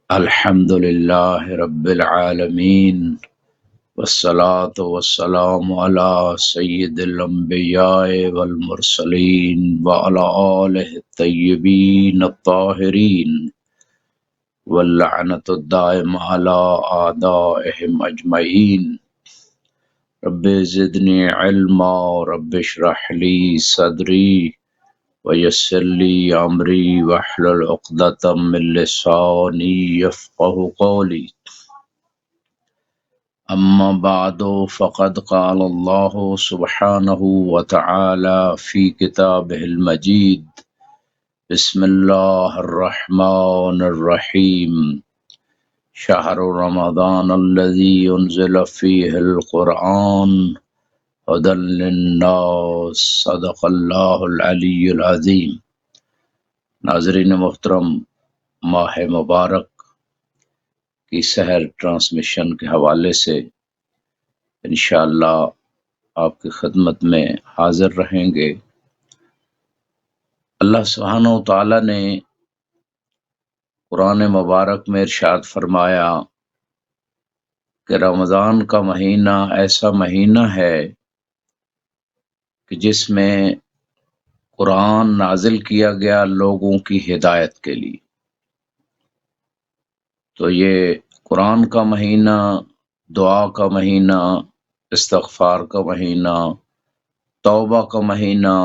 الحمد لله رب العالمين والصلاة والسلام على سيد الأنبياء والمرسلين وعلى آله الطيبين الطاهرين واللعنة الدائمة على أعدائهم أجمعين. رب زدني علما رب اشرح لي صدري ويسر لي أمري واحلل عقدة من لساني يفقه قولي. أما بعد فقد قال الله سبحانه وتعالى في كتابه المجيد: بسم الله الرحمن الرحيم. شهر رمضان الذي ينزل فيه القرآن هدى للناس. صدق الله العلی العظیم. ناظرین محترم، ماہ مبارک کی سحر ٹرانسمیشن کے حوالے سے انشاءاللہ آپ کی خدمت میں حاضر رہیں گے۔ اللہ سبحانہ و تعالی نے قرآن مبارک میں ارشاد فرمایا کہ رمضان کا مہینہ ایسا مہینہ ہے کہ جس میں قرآن نازل کیا گیا لوگوں کی ہدایت کے لیے۔ تو یہ قرآن کا مہینہ، دعا کا مہینہ، استغفار کا مہینہ، توبہ کا مہینہ،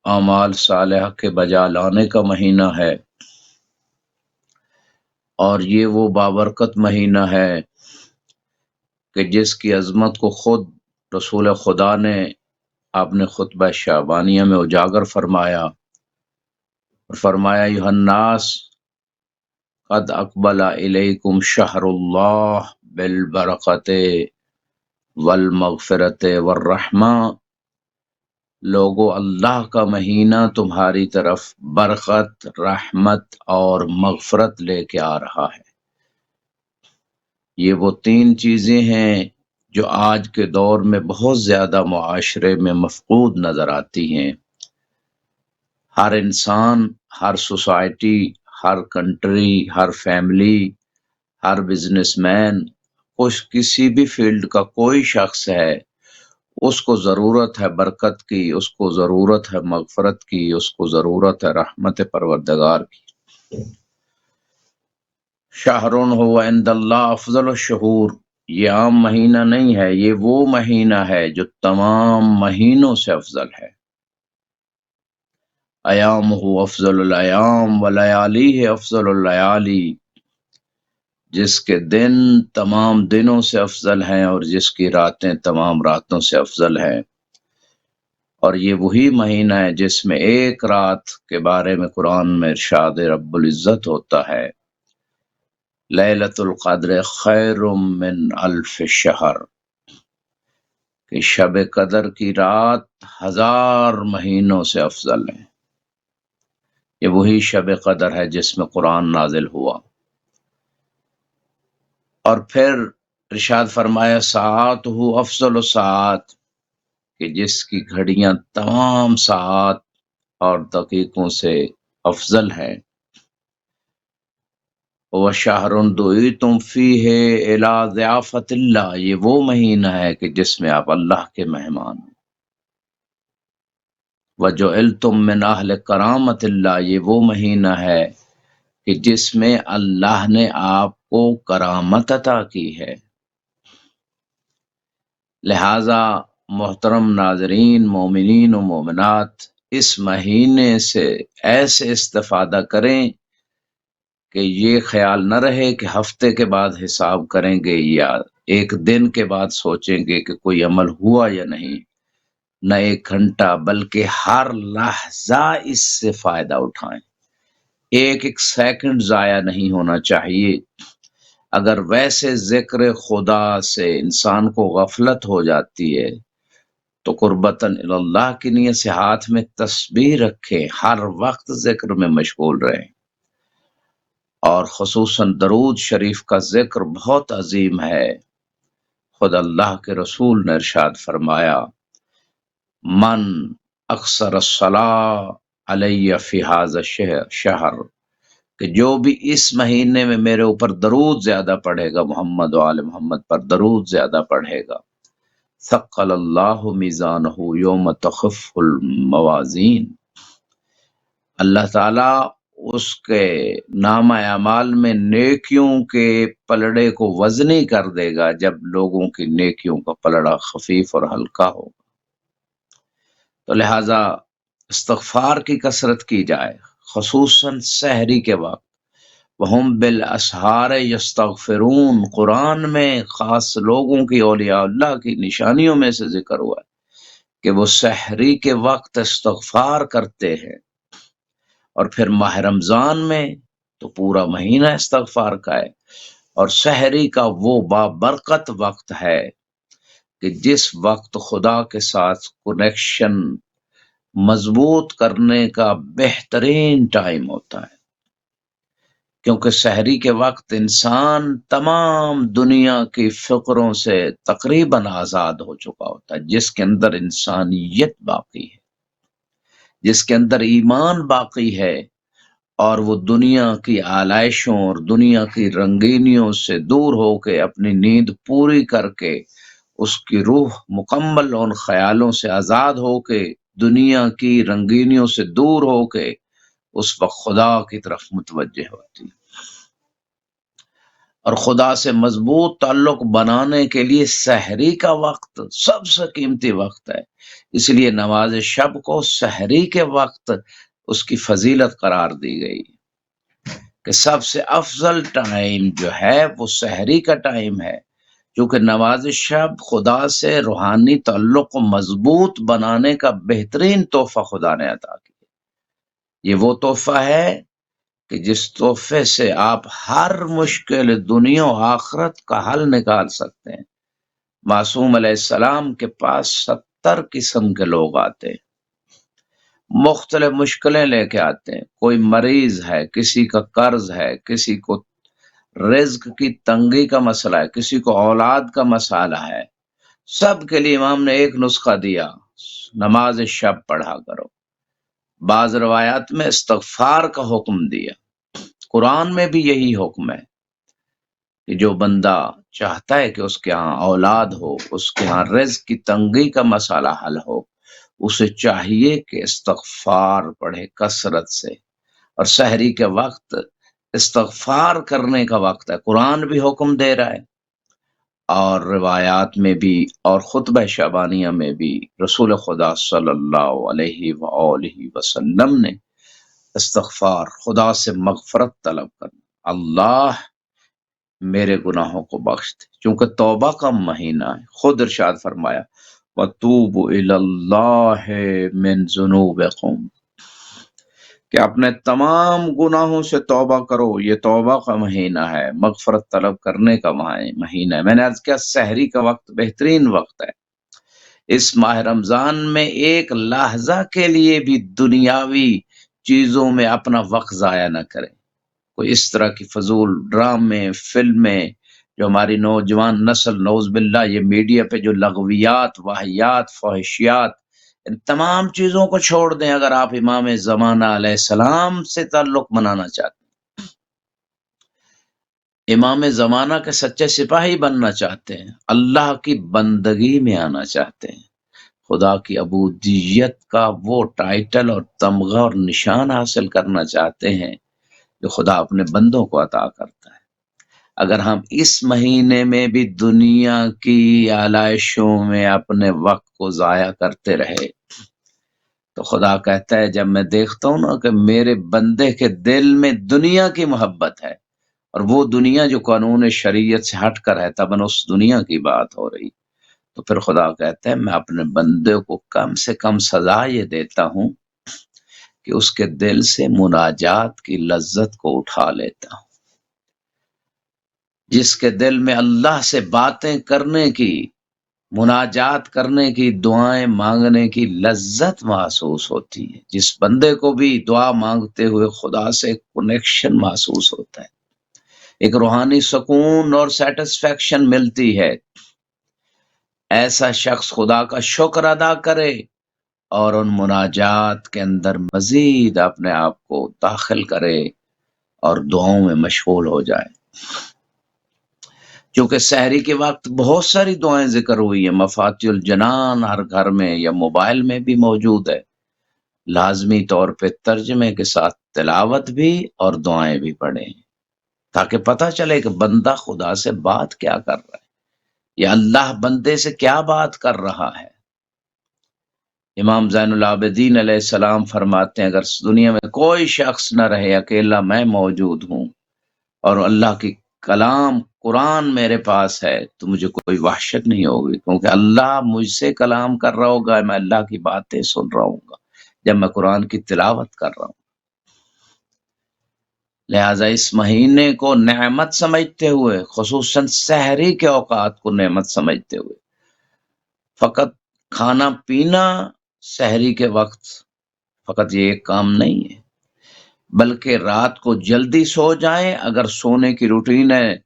اعمال صالحہ کے بجا لانے کا مہینہ ہے، اور یہ وہ بابرکت مہینہ ہے کہ جس کی عظمت کو خود رسول خدا نے اپنے خطبہ شعبانیہ میں اجاگر فرمایا، اور فرمایا ایھا الناس قد اقبل الیکم شہر اللہ بالبرکۃ والمغفرۃ والرحمہ۔ لوگو، اللہ کا مہینہ تمہاری طرف برکت، رحمت اور مغفرت لے کے آ رہا ہے۔ یہ وہ تین چیزیں ہیں جو آج کے دور میں بہت زیادہ معاشرے میں مفقود نظر آتی ہیں۔ ہر انسان، ہر سوسائٹی، ہر کنٹری، ہر فیملی، ہر بزنس مین، کسی بھی فیلڈ کا کوئی شخص ہے، اس کو ضرورت ہے برکت کی، اس کو ضرورت ہے مغفرت کی، اس کو ضرورت ہے رحمت پروردگار کی۔ شہرون ہو عند اللہ افضل الشہور، یہ عام مہینہ نہیں ہے، یہ وہ مہینہ ہے جو تمام مہینوں سے افضل ہے۔ ایام ہو افضل الایام ولیالی ہے افضل اللیالی، جس کے دن تمام دنوں سے افضل ہیں اور جس کی راتیں تمام راتوں سے افضل ہیں۔ اور یہ وہی مہینہ ہے جس میں ایک رات کے بارے میں قرآن میں ارشاد رب العزت ہوتا ہے: لیلۃ القدر خیر من الف شہر، کہ شب قدر کی رات 1000 مہینوں سے افضل ہے۔ یہ وہی شب قدر ہے جس میں قرآن نازل ہوا۔ اور پھر ارشاد فرمایا ساعات ہو افضل الساعات، کہ جس کی گھڑیاں تمام ساعات اور دقیقوں سے افضل ہے۔ وَشَهْرٌ دُعِیتُم فِیہ إِلیٰ ضِیافَۃِ اللہ، یہ وہ مہینہ ہے کہ جس میں آپ اللہ کے مہمان ہیں۔ وَجُعِلْتُم مِّنْ أَہْلِ کرامۃ اللہ، یہ وہ مہینہ ہے کہ جس میں اللہ نے آپ کو کرامت عطا کی ہے۔ لہٰذا محترم ناظرین، مومنین و مومنات، اس مہینے سے ایسے استفادہ کریں کہ یہ خیال نہ رہے کہ ہفتے کے بعد حساب کریں گے یا ایک دن کے بعد سوچیں گے کہ کوئی عمل ہوا یا نہیں، نہ ایک گھنٹہ بلکہ ہر لحظہ اس سے فائدہ اٹھائیں۔ ایک ایک سیکنڈ ضائع نہیں ہونا چاہیے۔ اگر ویسے ذکر خدا سے انسان کو غفلت ہو جاتی ہے تو قربتاً اللہ کی نیت سے ہاتھ میں تسبیح رکھیں، ہر وقت ذکر میں مشغول رہیں، اور خصوصاً درود شریف کا ذکر بہت عظیم ہے۔ خود اللہ کے رسول نے ارشاد فرمایا: من اکثر الصلاۃ علی فی ھذا الشہر، کہ جو بھی اس مہینے میں میرے اوپر درود زیادہ پڑھے گا، محمد و آل محمد پر درود زیادہ پڑھے گا، ثقل اللہ میزانہ یوم تخف الموازین، اللہ تعالیٰ اس کے نامہ اعمال میں نیکیوں کے پلڑے کو وزنی کر دے گا جب لوگوں کی نیکیوں کا پلڑا خفیف اور ہلکا ہو۔ تو لہٰذا استغفار کی کثرت کی جائے، خصوصاً سحری کے وقت۔ وہم بالاسحار یستغفرون، قرآن میں خاص لوگوں کی، اولیاء اللہ کی نشانیوں میں سے ذکر ہوا ہے کہ وہ سحری کے وقت استغفار کرتے ہیں، اور پھر ماہ رمضان میں تو پورا مہینہ استغفار کا ہے، اور سحری کا وہ بابرکت وقت ہے کہ جس وقت خدا کے ساتھ کنیکشن مضبوط کرنے کا بہترین ٹائم ہوتا ہے، کیونکہ سحری کے وقت انسان تمام دنیا کی فکروں سے تقریباً آزاد ہو چکا ہوتا ہے، جس کے اندر انسانیت باقی ہے، جس کے اندر ایمان باقی ہے، اور وہ دنیا کی آلائشوں اور دنیا کی رنگینیوں سے دور ہو کے اپنی نیند پوری کر کے اس کی روح مکمل ان خیالوں سے آزاد ہو کے دنیا کی رنگینیوں سے دور ہو کے اس وقت خدا کی طرف متوجہ ہوتی، اور خدا سے مضبوط تعلق بنانے کے لیے سحری کا وقت سب سے قیمتی وقت ہے۔ اس لیے نماز شب کو سحری کے وقت اس کی فضیلت قرار دی گئی کہ سب سے افضل ٹائم جو ہے وہ سحری کا ٹائم ہے، کیونکہ نماز شب خدا سے روحانی تعلق کو مضبوط بنانے کا بہترین تحفہ خدا نے عطا کیا۔ یہ وہ تحفہ ہے کہ جس تحفے سے آپ ہر مشکل دنیا و آخرت کا حل نکال سکتے ہیں۔ معصوم علیہ السلام کے پاس 70 قسم کے لوگ آتے ہیں، مختلف مشکلیں لے کے آتے ہیں، کوئی مریض ہے، کسی کا قرض ہے، کسی کو رزق کی تنگی کا مسئلہ ہے، کسی کو اولاد کا مسئلہ ہے، سب کے لیے امام نے ایک نسخہ دیا، نماز شب پڑھا کرو۔ بعض روایات میں استغفار کا حکم دیا، قرآن میں بھی یہی حکم ہے کہ جو بندہ چاہتا ہے کہ اس کے ہاں اولاد ہو، اس کے ہاں رزق کی تنگی کا مسئلہ حل ہو، اسے چاہیے کہ استغفار پڑھے کثرت سے، اور سحری کے وقت استغفار کرنے کا وقت ہے، قرآن بھی حکم دے رہا ہے، اور روایات میں بھی اور خطبہ شعبانیہ میں بھی رسول خدا صلی اللہ علیہ وآلہ وسلم نے استغفار، خدا سے مغفرت طلب کرنا، اللہ میرے گناہوں کو بخش دے، چونکہ توبہ کا مہینہ ہے۔ خود ارشاد فرمایا وَتُوبُوا إِلَى اللَّهِ مِن ذُنُوبِكُمْ، کہ اپنے تمام گناہوں سے توبہ کرو، یہ توبہ کا مہینہ ہے، مغفرت طلب کرنے کا مہینہ ہے۔ میں نے عرض کیا سحری کا وقت بہترین وقت ہے۔ اس ماہ رمضان میں ایک لحظہ کے لیے بھی دنیاوی چیزوں میں اپنا وقت ضائع نہ کریں، کوئی اس طرح کی فضول ڈرامے، فلمیں، جو ہماری نوجوان نسل نعوذ باللہ یہ میڈیا پہ جو لغویات، واہیات، فحشیات، ان تمام چیزوں کو چھوڑ دیں۔ اگر آپ امام زمانہ علیہ السلام سے تعلق بنانا چاہتے ہیں، امام زمانہ کے سچے سپاہی بننا چاہتے ہیں، اللہ کی بندگی میں آنا چاہتے ہیں، خدا کی عبودیت کا وہ ٹائٹل اور تمغہ اور نشان حاصل کرنا چاہتے ہیں جو خدا اپنے بندوں کو عطا کرتا ہے، اگر ہم اس مہینے میں بھی دنیا کی آلائشوں میں اپنے وقت کو ضائع کرتے رہے تو خدا کہتا ہے جب میں دیکھتا ہوں نا کہ میرے بندے کے دل میں دنیا کی محبت ہے، اور وہ دنیا جو قانون شریعت سے ہٹ کر ہے، تب اس دنیا کی بات ہو رہی، تو پھر خدا کہتا ہے میں اپنے بندے کو کم سے کم سزا یہ دیتا ہوں کہ اس کے دل سے مناجات کی لذت کو اٹھا لیتا ہوں۔ جس کے دل میں اللہ سے باتیں کرنے کی، مناجات کرنے کی، دعائیں مانگنے کی لذت محسوس ہوتی ہے، جس بندے کو بھی دعا مانگتے ہوئے خدا سے کنیکشن محسوس ہوتا ہے، ایک روحانی سکون اور سیٹسفیکشن ملتی ہے، ایسا شخص خدا کا شکر ادا کرے اور ان مناجات کے اندر مزید اپنے آپ کو داخل کرے اور دعاؤں میں مشغول ہو جائے. کیونکہ سحری کے وقت بہت ساری دعائیں ذکر ہوئی ہیں، مفاتیح الجنان ہر گھر میں یا موبائل میں بھی موجود ہے. لازمی طور پہ ترجمے کے ساتھ تلاوت بھی اور دعائیں بھی پڑھیں، تاکہ پتہ چلے کہ بندہ خدا سے بات کیا کر رہا ہے یا اللہ بندے سے کیا بات کر رہا ہے. امام زین العابدین علیہ السلام فرماتے ہیں، اگر دنیا میں کوئی شخص نہ رہے، اکیلا میں موجود ہوں اور اللہ کی کلام قرآن میرے پاس ہے، تو مجھے کوئی وحشت نہیں ہوگی، کیونکہ اللہ مجھ سے کلام کر رہا ہوگا، میں اللہ کی باتیں سن رہا ہوں گا جب میں قرآن کی تلاوت کر رہا ہوں. لہٰذا اس مہینے کو نعمت سمجھتے ہوئے، خصوصاً سحری کے اوقات کو نعمت سمجھتے ہوئے، فقط کھانا پینا سحری کے وقت فقط یہ ایک کام نہیں ہے، بلکہ رات کو جلدی سو جائیں. اگر سونے کی روٹین ہے،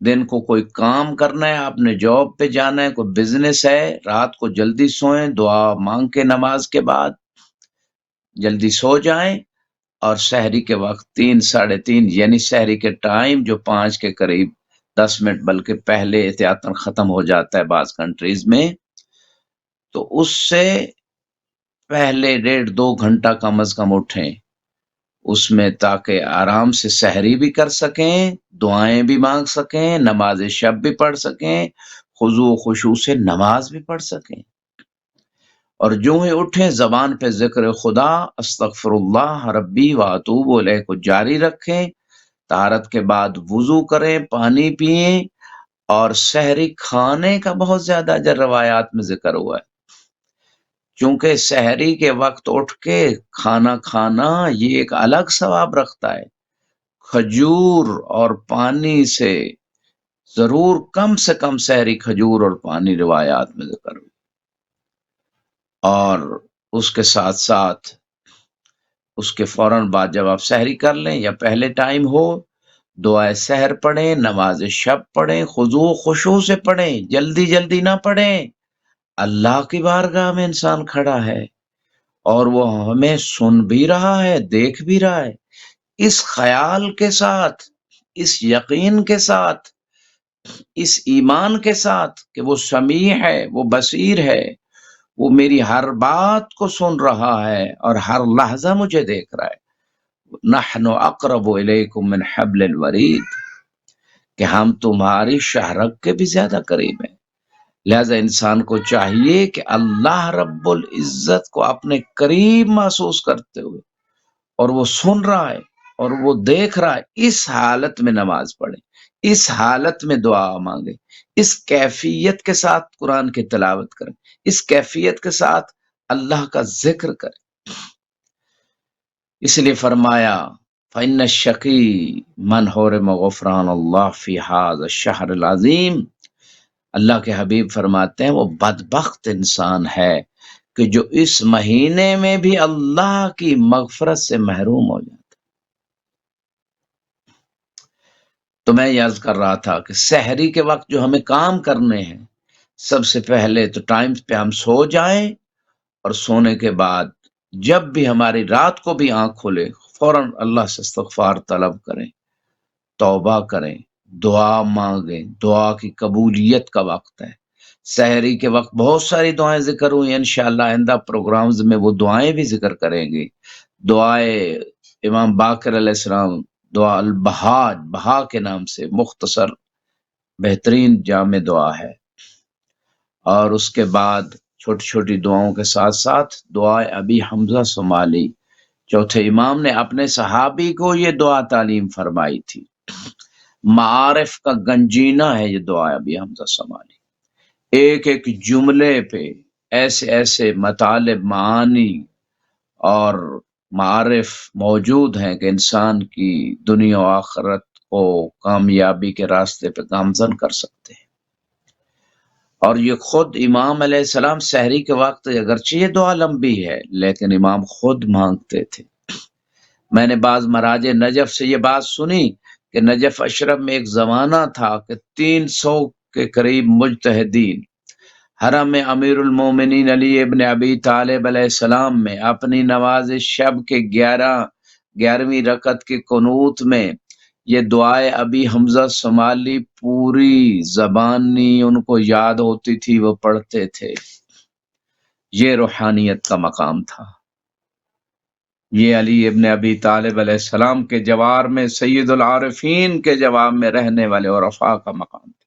دن کو کوئی کام کرنا ہے، آپ نے جاب پہ جانا ہے، کوئی بزنس ہے، رات کو جلدی سوئیں، دعا مانگ کے نماز کے بعد جلدی سو جائیں، اور سحری کے وقت 3 3:30 یعنی سحری کے ٹائم جو 5 کے قریب 10 منٹ بلکہ پہلے احتیاطاً ختم ہو جاتا ہے بعض کنٹریز میں، تو اس سے پہلے 1.5-2 گھنٹہ کم از کم اٹھیں اس میں، تاکہ آرام سے سحری بھی کر سکیں، دعائیں بھی مانگ سکیں، نماز شب بھی پڑھ سکیں، خضوع و خشوع سے نماز بھی پڑھ سکیں. اور جو ہی اٹھیں زبان پہ ذکر خدا استغفر اللہ ربی واتوب الیہ کو جاری رکھیں، طہارت کے بعد وضو کریں، پانی پئیں، اور سحری کھانے کا بہت زیادہ اجر روایات میں ذکر ہوا ہے، چونکہ سحری کے وقت اٹھ کے کھانا کھانا یہ ایک الگ ثواب رکھتا ہے. کھجور اور پانی سے ضرور کم سے کم سحری کھجور اور پانی روایات میں ذکر ہوئی، اور اس کے ساتھ ساتھ اس کے فوراً بعد جب آپ سحری کر لیں یا پہلے ٹائم ہو، دعائے سحر پڑھیں، نماز شب پڑھیں، خضوع خشوع سے پڑھیں، جلدی جلدی نہ پڑھیں. اللہ کی بارگاہ میں انسان کھڑا ہے اور وہ ہمیں سن بھی رہا ہے، دیکھ بھی رہا ہے، اس خیال کے ساتھ، اس یقین کے ساتھ، اس ایمان کے ساتھ کہ وہ سمیع ہے، وہ بصیر ہے، وہ میری ہر بات کو سن رہا ہے اور ہر لحظہ مجھے دیکھ رہا ہے. نحن اقرب الیکم من حبل الورید، کہ ہم تمہاری شہرک کے بھی زیادہ قریب ہیں. لہذا انسان کو چاہیے کہ اللہ رب العزت کو اپنے قریب محسوس کرتے ہوئے، اور وہ سن رہا ہے اور وہ دیکھ رہا ہے، اس حالت میں نماز پڑھے، اس حالت میں دعا مانگے، اس کیفیت کے ساتھ قرآن کی تلاوت کریں، اس کیفیت کے ساتھ اللہ کا ذکر کریں. اس لیے فرمایا فَإِنَّ الشَّقِيَّ مَنْ حُرِمَ غُفْرَانَ اللَّهِ فِي هَذَا الشَّهْرِ الْعَظِيمِ. اللہ کے حبیب فرماتے ہیں وہ بدبخت انسان ہے کہ جو اس مہینے میں بھی اللہ کی مغفرت سے محروم ہو جاتا. تو میں یہ عرض کر رہا تھا کہ سحری کے وقت جو ہمیں کام کرنے ہیں، سب سے پہلے تو ٹائم پہ ہم سو جائیں، اور سونے کے بعد جب بھی ہماری رات کو بھی آنکھ کھولے فوراً اللہ سے استغفار طلب کریں، توبہ کریں، دعا مانگیں. دعا کی قبولیت کا وقت ہے. سحری کے وقت بہت ساری دعائیں ذکر ہوئی، انشاءاللہ آئندہ پروگرامز میں وہ دعائیں بھی ذکر کریں گے. دعائے امام باقر علیہ السلام، دعا البہاج، بہا کے نام سے مختصر بہترین جامع دعا ہے. اور اس کے بعد چھوٹی چھوٹی دعاؤں کے ساتھ ساتھ دعائے ابی حمزہ صومالی، چوتھے امام نے اپنے صحابی کو یہ دعا تعلیم فرمائی تھی. معارف کا گنجینہ ہے یہ دعا ابی حمزہ صومالی. ایک ایک جملے پہ ایسے ایسے مطالب، معانی اور معارف موجود ہیں کہ انسان کی دنیا و آخرت کو کامیابی کے راستے پہ گامزن کر سکتے ہیں. اور یہ خود امام علیہ السلام سحری کے وقت، اگرچہ یہ دعا لمبی ہے لیکن امام خود مانگتے تھے. میں نے بعض مراجع نجف سے یہ بات سنی کہ نجف اشرف میں ایک زمانہ تھا کہ 300 کے قریب مجتہدین حرم میں امیر المومنین علی ابن ابی طالب علیہ السلام میں اپنی نماز شب کے 11ویں رکعت کے قنوت میں یہ دعائے ابی حمزہ سمالی پوری زبانی ان کو یاد ہوتی تھی، وہ پڑھتے تھے۔ یہ روحانیت کا مقام تھا۔ یہ علی ابن ابی طالب علیہ السلام کے جوار میں سید العارفین کے جواب میں رہنے والے عرفاء کا مقام تھا۔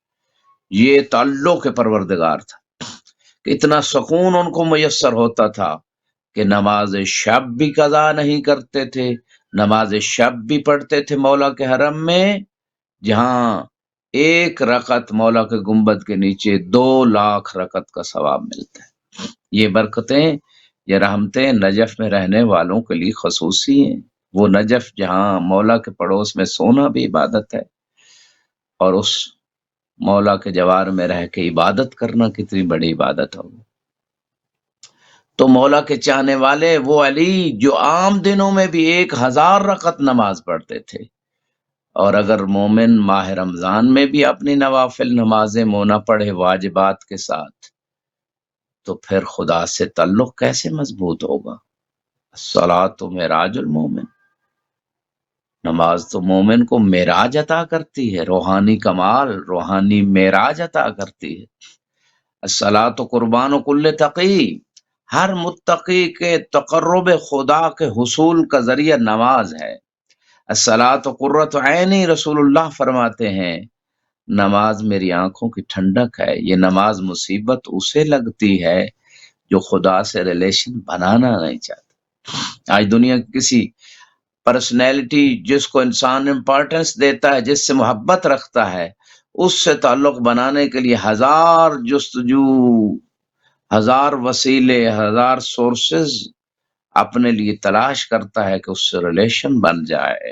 یہ تعلق پروردگار تھا کہ اتنا سکون ان کو میسر ہوتا تھا کہ نماز شب بھی قضا نہیں کرتے تھے، نماز شب بھی پڑھتے تھے مولا کے حرم میں، جہاں ایک رکعت مولا کے گنبد کے نیچے 2,00,000 رکعت کا ثواب ملتا ہے۔ یہ برکتیں، یہ رحمتیں نجف میں رہنے والوں کے لیے خصوصی ہیں۔ وہ نجف جہاں مولا کے پڑوس میں سونا بھی عبادت ہے، اور اس مولا کے جوار میں رہ کے عبادت کرنا کتنی بڑی عبادت ہوگی۔ تو مولا کے چاہنے والے وہ علی جو عام دنوں میں بھی 1,000 رکعت نماز پڑھتے تھے، اور اگر مومن ماہ رمضان میں بھی اپنی نوافل نمازیں نہ پڑھے واجبات کے ساتھ، تو پھر خدا سے تعلق کیسے مضبوط ہوگا؟ الصلاۃ معراج المومن، نماز تو مومن کو معراج عطا کرتی ہے، روحانی کمال، روحانی معراج عطا کرتی ہے۔ الصلاۃ قربان کل تقی، ہر متقی کے تقرب خدا کے حصول کا ذریعہ نماز ہے۔ الصلاۃ قرۃ عینی، رسول اللہ فرماتے ہیں نماز میری آنکھوں کی ٹھنڈک ہے۔ یہ نماز مصیبت اسے لگتی ہے جو خدا سے ریلیشن بنانا نہیں چاہتا۔ آج دنیا کی کسی پرسنالٹی جس کو انسان امپورٹنس دیتا ہے، جس سے محبت رکھتا ہے، اس سے تعلق بنانے کے لیے 1000 جستجو، 1000 وسیلے، 1000 سورسز اپنے لیے تلاش کرتا ہے کہ اس سے ریلیشن بن جائے،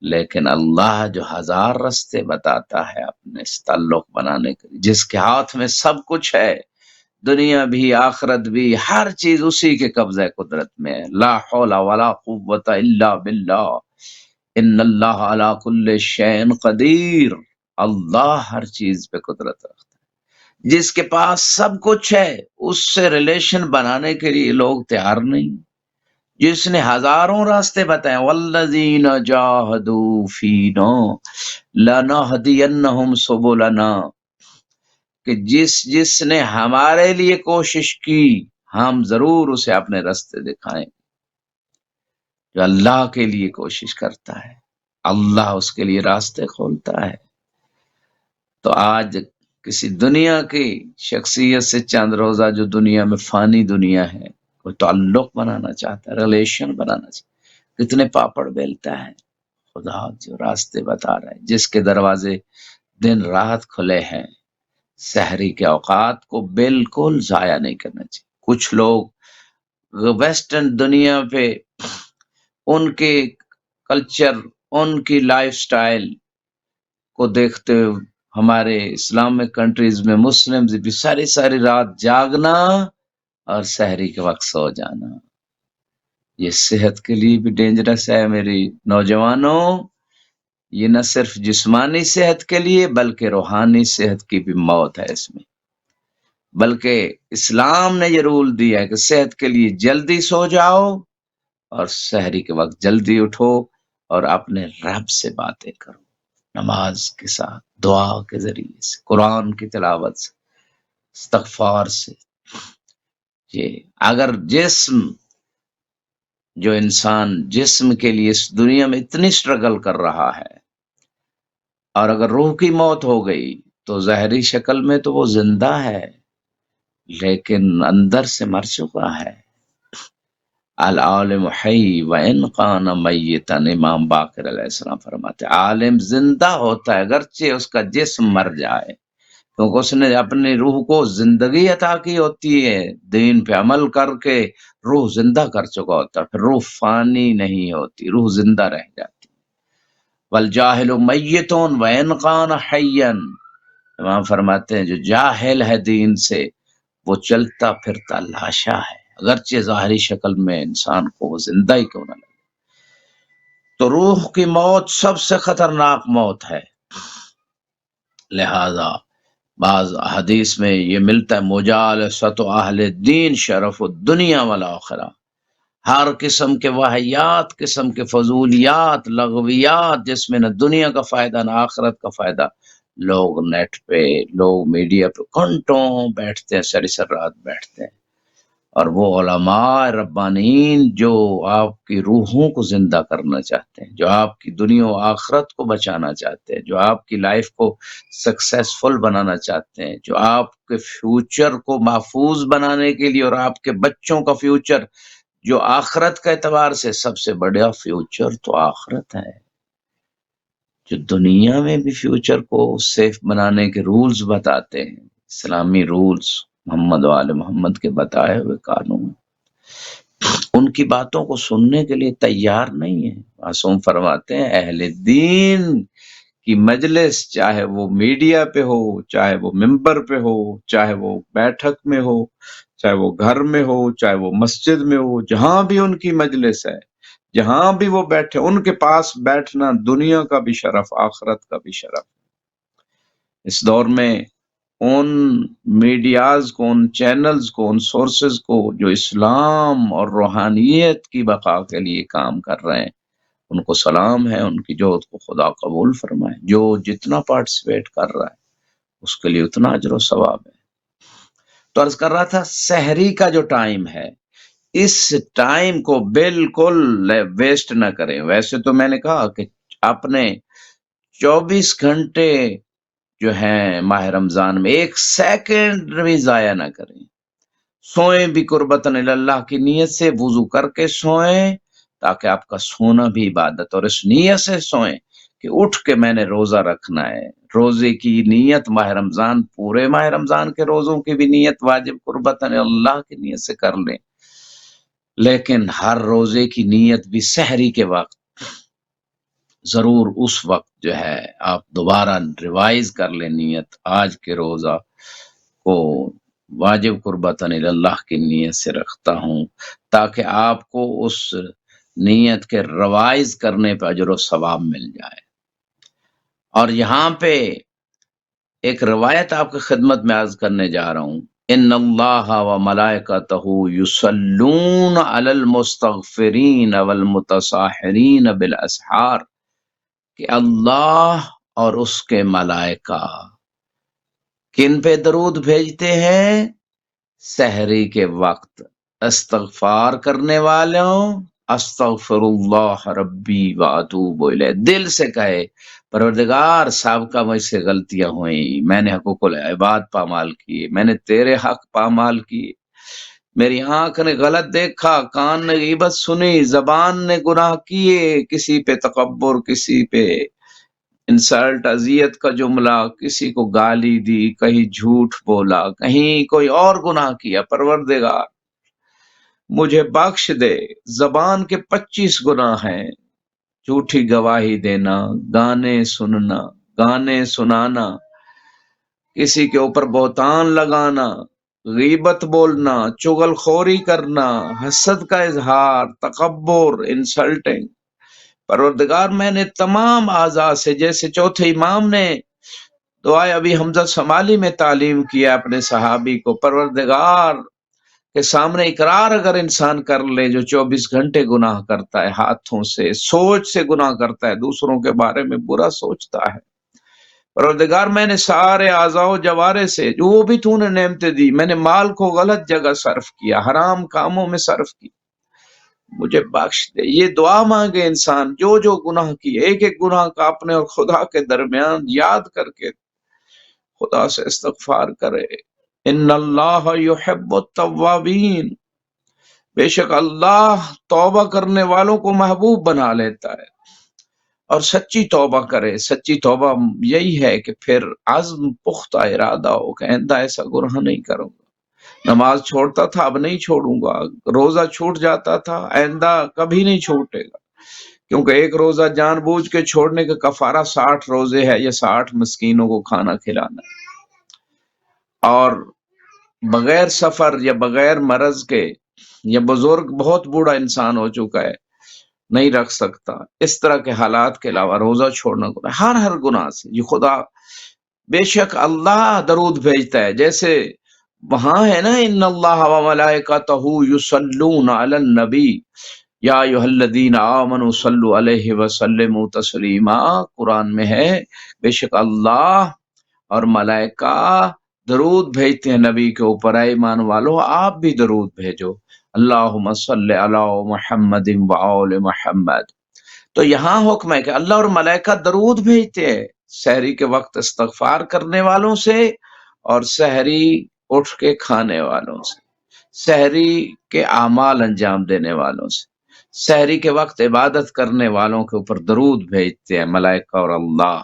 لیکن اللہ جو 1000 راستے بتاتا ہے اپنے اس تعلق بنانے کے لیے، جس کے ہاتھ میں سب کچھ ہے، دنیا بھی آخرت بھی، ہر چیز اسی کے قبضہ قدرت میں ہے۔ لا حول ولا قوت الا باللہ، ان اللہ علی کل شیء قدیر، اللہ ہر چیز پہ قدرت رکھتا ہے۔ جس کے پاس سب کچھ ہے اس سے ریلیشن بنانے کے لیے لوگ تیار نہیں، جس نے ہزاروں راستے بتائے، والذین جاہدوا فینا لنہدینہم سبلنا، کہ جس نے ہمارے لیے کوشش کی ہم ضرور اسے اپنے راستے دکھائیں۔ جو اللہ کے لیے کوشش کرتا ہے اللہ اس کے لیے راستے کھولتا ہے۔ تو آج کسی دنیا کی شخصیت سے چند روزہ جو دنیا میں فانی دنیا ہے، کوئی تعلق بنانا چاہتا ہے، ریلیشن بنانا چاہتا ہے، کتنے پاپڑ بیلتا ہے۔ خدا جو راستے بتا رہا ہے، جس کے دروازے دن رات کھلے ہیں، سحری کے اوقات کو بالکل ضائع نہیں کرنا چاہیے۔ کچھ لوگ ویسٹرن دنیا پہ ان کے کلچر، ان کی لائف سٹائل کو دیکھتے ہوئے ہمارے اسلامک کنٹریز میں مسلمز بھی ساری رات جاگنا اور سحری کے وقت سو جانا، یہ صحت کے لیے بھی ڈینجرس ہے میری نوجوانوں۔ یہ نہ صرف جسمانی صحت کے لیے بلکہ روحانی صحت کی بھی موت ہے اس میں۔ بلکہ اسلام نے یہ رول دیا ہے کہ صحت کے لیے جلدی سو جاؤ اور سحری کے وقت جلدی اٹھو اور اپنے رب سے باتیں کرو، نماز کے ساتھ، دعا کے ذریعے سے، قرآن کی تلاوت سے، استغفار سے۔ یہ اگر جو انسان جسم کے لیے اس دنیا میں اتنی سٹرگل کر رہا ہے، اور اگر روح کی موت ہو گئی تو ظاہری شکل میں تو وہ زندہ ہے لیکن اندر سے مر چکا ہے۔ العالم حی وان کان میتا، امام باقر علیہ السلام فرماتے عالم زندہ ہوتا ہے اگرچہ اس کا جسم مر جائے، کیونکہ اس نے اپنی روح کو زندگی عطا کی ہوتی ہے، دین پہ عمل کر کے روح زندہ کر چکا ہوتا ہے، پھر روح فانی نہیں ہوتی، روح زندہ رہ جاتی۔ والجاہل میت وان کان حیا، امام فرماتے ہیں جو جاہل ہے دین سے وہ چلتا پھرتا لاشا ہے، اگرچہ ظاہری شکل میں انسان کو وہ زندہ ہی کیوں نہ لگے۔ تو روح کی موت سب سے خطرناک موت ہے، لہذا بعض حدیث میں یہ ملتا ہے مجالست اہل دین شرف الدنیا والآخرہ، ہر قسم کے واہیات، قسم کے فضولیات، لغویات، جس میں نہ دنیا کا فائدہ نہ آخرت کا فائدہ، لوگ نیٹ پہ، لوگ میڈیا پہ گھنٹوں بیٹھتے ہیں، ساری سر رات بیٹھتے ہیں۔ اور وہ علماء ربانین جو آپ کی روحوں کو زندہ کرنا چاہتے ہیں، جو آپ کی دنیا و آخرت کو بچانا چاہتے ہیں، جو آپ کی لائف کو سکسیسفل بنانا چاہتے ہیں، جو آپ کے فیوچر کو محفوظ بنانے کے لیے، اور آپ کے بچوں کا فیوچر جو آخرت کا اعتبار سے سب سے بڑا فیوچر تو آخرت ہے، جو دنیا میں بھی فیوچر کو سیف بنانے کے رولز بتاتے ہیں، اسلامی رولز، محمد و آل محمد کے بتائے ہوئے قانون، ان کی باتوں کو سننے کے لیے تیار نہیں ہے۔ معصوم فرماتے ہیں اہل دین کی مجلس، چاہے وہ میڈیا پہ ہو، چاہے وہ ممبر پہ ہو، چاہے وہ بیٹھک میں ہو، چاہے وہ گھر میں ہو، چاہے وہ مسجد میں ہو، جہاں بھی ان کی مجلس ہے، جہاں بھی وہ بیٹھے، ان کے پاس بیٹھنا دنیا کا بھی شرف، آخرت کا بھی شرف۔ اس دور میں ان میڈیاز کو، ان چینلز کو، ان سورسز کو جو اسلام اور روحانیت کی بقا کے لیے کام کر رہے ہیں، ان کو سلام ہے، ان کی جوت کو خدا قبول فرمائے۔ جو جتنا پارٹیسپیٹ کر رہا ہے اس کے لیے اتنا اجر و ثواب ہے۔ تو عرض کر رہا تھا سحری کا جو ٹائم ہے، اس ٹائم کو بالکل ویسٹ نہ کریں۔ ویسے تو میں نے کہا کہ اپنے 24 گھنٹے جو ہیں ماہ رمضان میں ایک سیکنڈ بھی ضائع نہ کریں۔ سوئیں بھی قربتاً اللہ کی نیت سے، وضو کر کے سوئیں تاکہ آپ کا سونا بھی عبادت، اور اس نیت سے سوئیں کہ اٹھ کے میں نے روزہ رکھنا ہے۔ روزے کی نیت ماہ رمضان، پورے ماہ رمضان کے روزوں کی بھی نیت واجب قربتاً اللہ کی نیت سے کر لیں، لیکن ہر روزے کی نیت بھی سحری کے وقت ضرور اس وقت جو ہے آپ دوبارہ ریوائز کر لیں نیت، آج کے روزہ کو واجب قربتاً اللہ کی نیت سے رکھتا ہوں، تاکہ آپ کو اس نیت کے ریوائز کرنے پہ اجر و ثواب مل جائے۔ اور یہاں پہ ایک روایت آپ کی خدمت میں عرض کرنے جا رہا ہوں، ان اللہ و ملائکتہ یصلون علی المستغفرین والمتصاحرین بالاسحار، کہ اللہ اور اس کے ملائکہ کن پہ درود بھیجتے ہیں؟ سحری کے وقت استغفار کرنے والوں، استغفر اللہ ربی واتوب الیہ، دل سے کہے پروردگار سابقہ مجھ سے غلطیاں ہوئیں، میں نے حقوق العباد پامال کیے، میں نے تیرے حق پامال کیے، میری آنکھ نے غلط دیکھا، کان نے غیبت سنی، زبان نے گناہ کیے، کسی پہ تکبر، کسی پہ انسلٹ، اذیت کا جملہ، کسی کو گالی دی، کہیں جھوٹ بولا، کہیں کوئی اور گناہ کیا، پروردگار مجھے بخش دے۔ زبان کے 25 گناہ ہیں، جھوٹی گواہی دینا، گانے سننا، گانے سنانا، کسی کے اوپر بہتان لگانا، غیبت بولنا، چغل خوری کرنا، حسد کا اظہار، تکبر، انسلٹنگ۔ پروردگار میں نے تمام اعضاء سے، جیسے چوتھے امام نے دعائے ابھی حمزہ شمالی میں تعلیم کیا اپنے صحابی کو، پروردگار کے سامنے اقرار اگر انسان کر لے جو 24 گھنٹے گناہ کرتا ہے، ہاتھوں سے، سوچ سے گناہ کرتا ہے، دوسروں کے بارے میں برا سوچتا ہے، پروردگار میں نے سارے اعضاء و جوارے سے جو بھی تو نے نعمتیں دی، میں نے مال کو غلط جگہ صرف کیا، حرام کاموں میں صرف کی، مجھے بخش دے۔ یہ دعا مانگے انسان، جو جو گناہ کی، ایک ایک گناہ کا اپنے اور خدا کے درمیان یاد کر کے خدا سے استغفار کرے۔ ان اللہ یحب التوابین، بے شک اللہ توبہ کرنے والوں کو محبوب بنا لیتا ہے، اور سچی توبہ کرے۔ سچی توبہ یہی ہے کہ پھر عزم، پختہ ارادہ ہو کہ آئندہ ایسا گناہ نہیں کروں گا، نماز چھوڑتا تھا اب نہیں چھوڑوں گا، روزہ چھوٹ جاتا تھا آئندہ کبھی نہیں چھوٹے گا، کیونکہ ایک روزہ جان بوجھ کے چھوڑنے کا کفارہ 60 روزے ہے یا 60 مسکینوں کو کھانا کھلانا ہے۔ اور بغیر سفر یا بغیر مرض کے، یا بزرگ بہت بوڑھا انسان ہو چکا ہے نہیں رکھ سکتا، اس طرح کے حالات کے علاوہ روزہ چھوڑنا گناہ، ہر گناہ سے یہ خدا بے شک اللہ درود بھیجتا ہے۔ جیسے وہاں ہے نا ان اللہ و ملائکتہ یصلون علی النبی یا ایھا الذین آمنوا صلوا علیہ وسلموا تسلیما، قرآن میں ہے بے شک اللہ اور ملائکہ درود بھیجتے ہیں نبی کے اوپر، اے ایمان والو آپ بھی درود بھیجو، اللہم صلی علی محمد و آل محمد۔ تو یہاں حکم ہے کہ اللہ اور ملائکہ درود بھیجتے ہیں سحری کے وقت استغفار کرنے والوں سے اور سحری اٹھ کے کھانے والوں سے، سحری کے اعمال انجام دینے والوں سے، سحری کے وقت عبادت کرنے والوں کے اوپر درود بھیجتے ہیں ملائکہ اور اللہ۔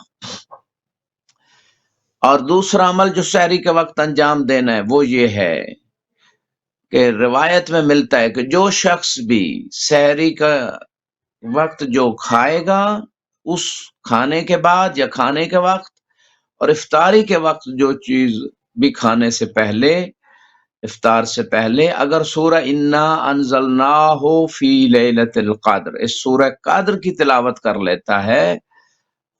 اور دوسرا عمل جو سحری کے وقت انجام دینا ہے وہ یہ ہے کہ روایت میں ملتا ہے کہ جو شخص بھی سحری کا وقت جو کھائے گا، اس کھانے کے بعد یا کھانے کے وقت اور افطاری کے وقت جو چیز بھی کھانے سے پہلے، افطار سے پہلے اگر سورہ انا انزلناہ فی لیلۃ القدر، اس سورہ قدر کی تلاوت کر لیتا ہے،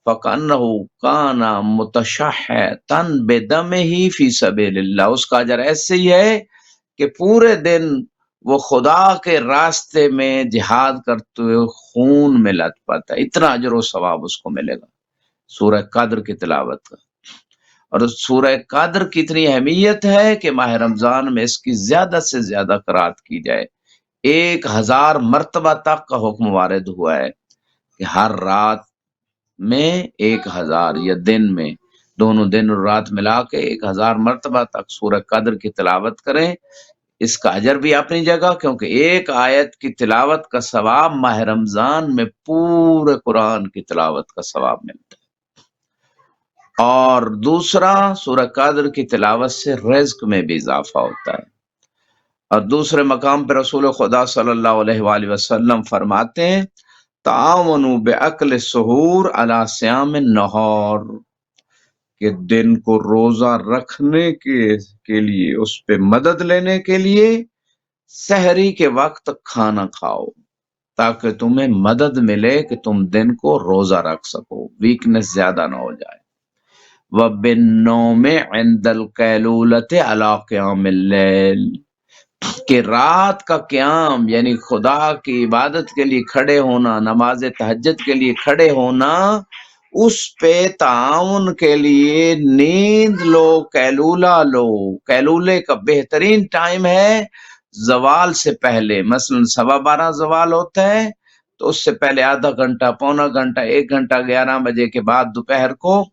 فَكَأَنَّهُ كَانَ مُتَشَحَّتًا بِدَمِهِ فِي سَبِيلِ اللہ، اس کا اجر ایسے ہی ہے کہ پورے دن وہ خدا کے راستے میں جہاد کرتے ہوئے خون میں لت پت ہے، اتنا اجر و ثواب اس کو ملے گا سورہ قدر کی تلاوت کا۔ اور اس سورہ قدر کی اتنی اہمیت ہے کہ ماہ رمضان میں اس کی زیادہ سے زیادہ قرات کی جائے، 1000 مرتبہ تک کا حکم وارد ہوا ہے کہ ہر رات میں 1000 یا دن میں، دونوں دن اور رات ملا کے 1000 مرتبہ تک سورہ قدر کی تلاوت کریں۔ اس کا اجر بھی اپنی جگہ، کیونکہ ایک آیت کی تلاوت کا ثواب ماہ رمضان میں پورے قرآن کی تلاوت کا ثواب ملتا ہے۔ اور دوسرا سورہ قدر کی تلاوت سے رزق میں بھی اضافہ ہوتا ہے۔ اور دوسرے مقام پہ رسول خدا صلی اللہ علیہ وآلہ وسلم فرماتے ہیں تعاونوا بعقل السحور علی صیام النہار، کہ دن کو روزہ رکھنے کے لیے، اس پہ مدد لینے کے لیے سحری کے وقت کھانا کھاؤ تاکہ تمہیں مدد ملے کہ تم دن کو روزہ رکھ سکو، ویکنس زیادہ نہ ہو جائے۔ وَبِالنَّوْمِ عِنْدَ الْقَيْلُولَةِ عَلَىٰ قِيَامِ اللَّيْلِ، کہ رات کا قیام یعنی خدا کی عبادت کے لیے کھڑے ہونا، نماز تہجد کے لیے کھڑے ہونا، اس پہ تعاون کے لیے نیند لو، قیلولہ لو۔ قیلولے کا بہترین ٹائم ہے زوال سے پہلے، مثلا 12:15 زوال ہوتا ہے تو اس سے پہلے آدھا گھنٹہ، پونا گھنٹہ، 1 گھنٹہ 11 بجے کے بعد دوپہر کو،